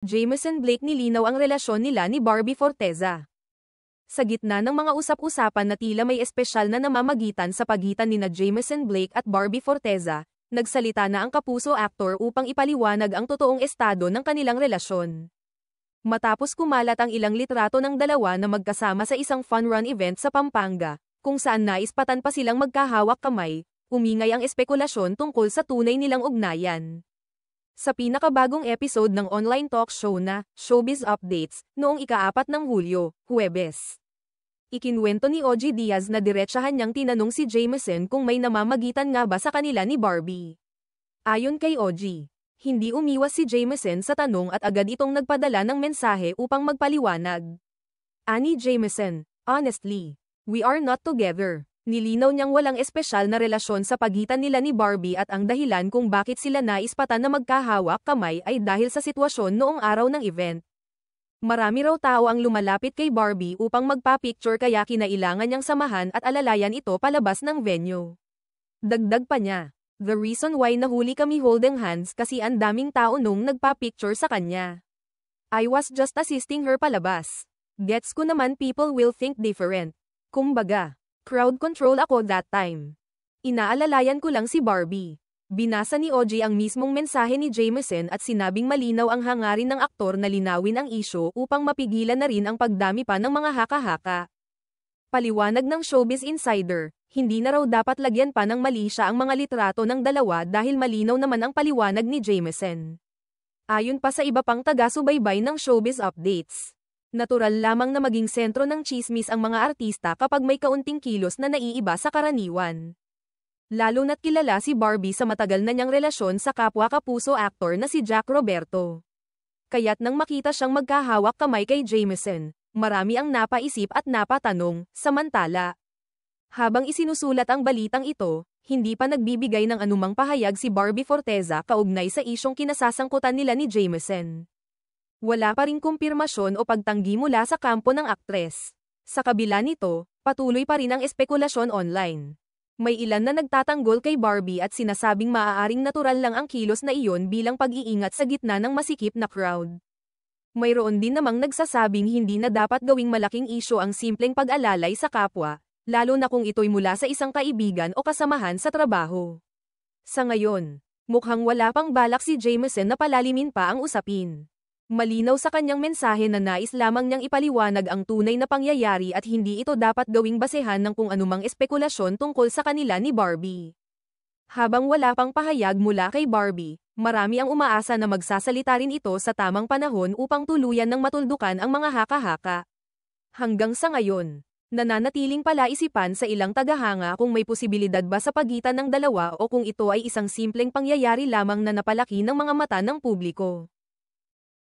Jameson Blake nilinaw ang relasyon nila ni Barbie Forteza. Sa gitna ng mga usap-usapan na tila may espesyal na namamagitan sa pagitan nina Jameson Blake at Barbie Forteza, nagsalita na ang kapuso aktor upang ipaliwanag ang totoong estado ng kanilang relasyon. Matapos kumalat ang ilang litrato ng dalawa na magkasama sa isang fun run event sa Pampanga, kung saan naispatan pa silang magkahawak kamay, umingay ang espekulasyon tungkol sa tunay nilang ugnayan. Sa pinakabagong episode ng online talk show na Showbiz Updates, noong ika-4 ng Hulyo, Huwebes, ikinwento ni OG Diaz na diretsahan niyang tinanong si Jameson kung may namamagitan nga ba sa kanila ni Barbie. Ayon kay OG, hindi umiwas si Jameson sa tanong at agad itong nagpadala ng mensahe upang magpaliwanag. Ani Jameson, honestly, we are not together. Nilinaw niyang walang espesyal na relasyon sa pagitan nila ni Barbie at ang dahilan kung bakit sila naispatan na magkahawak kamay ay dahil sa sitwasyon noong araw ng event. Marami raw tao ang lumalapit kay Barbie upang magpa-picture kaya kinailangan niyang samahan at alalayan ito palabas ng venue. Dagdag pa niya, the reason why nahuli kami holding hands kasi ang daming tao nung nagpa-picture sa kanya. I was just assisting her palabas. Gets ko naman people will think different. Kumbaga, crowd control ako that time. Inaalalayan ko lang si Barbie. Binasa ni OG ang mismong mensahe ni Jameson at sinabing malinaw ang hangarin ng aktor na linawin ang isyu upang mapigilan na rin ang pagdami pa ng mga haka-haka. Paliwanag ng Showbiz Insider, hindi na raw dapat lagyan pa ng mali siya ang mga litrato ng dalawa dahil malinaw naman ang paliwanag ni Jameson. Ayon pa sa iba pang taga-subaybay ng Showbiz Updates, natural lamang na maging sentro ng tsismis ang mga artista kapag may kaunting kilos na naiiba sa karaniwan. Lalo na't kilala si Barbie sa matagal na niyang relasyon sa kapwa kapuso aktor na si Jack Roberto. Kaya't nang makita siyang magkahawak kamay kay Jameson, marami ang napaisip at napatanong, samantala. Habang isinusulat ang balitang ito, hindi pa nagbibigay ng anumang pahayag si Barbie Forteza kaugnay sa isyong kinasasangkutan nila ni Jameson. Wala pa ring kumpirmasyon o pagtanggi mula sa kampo ng aktres. Sa kabila nito, patuloy pa rin ang espekulasyon online. May ilan na nagtatanggol kay Barbie at sinasabing maaaring natural lang ang kilos na iyon bilang pag-iingat sa gitna ng masikip na crowd. Mayroon din namang nagsasabing hindi na dapat gawing malaking isyu ang simpleng pag-alalay sa kapwa, lalo na kung ito'y mula sa isang kaibigan o kasamahan sa trabaho. Sa ngayon, mukhang wala pang balak si Jameson na palalimin pa ang usapin. Malinaw sa kanyang mensahe na nais lamang niyang ipaliwanag ang tunay na pangyayari at hindi ito dapat gawing basehan ng kung anumang espekulasyon tungkol sa kanila ni Barbie. Habang wala pang pahayag mula kay Barbie, marami ang umaasa na magsasalita rin ito sa tamang panahon upang tuluyan ng matuldukan ang mga haka-haka. Hanggang sa ngayon, nananatiling palaisipan sa ilang tagahanga kung may posibilidad ba sa pagitan ng dalawa o kung ito ay isang simpleng pangyayari lamang na napalaki ng mga mata ng publiko.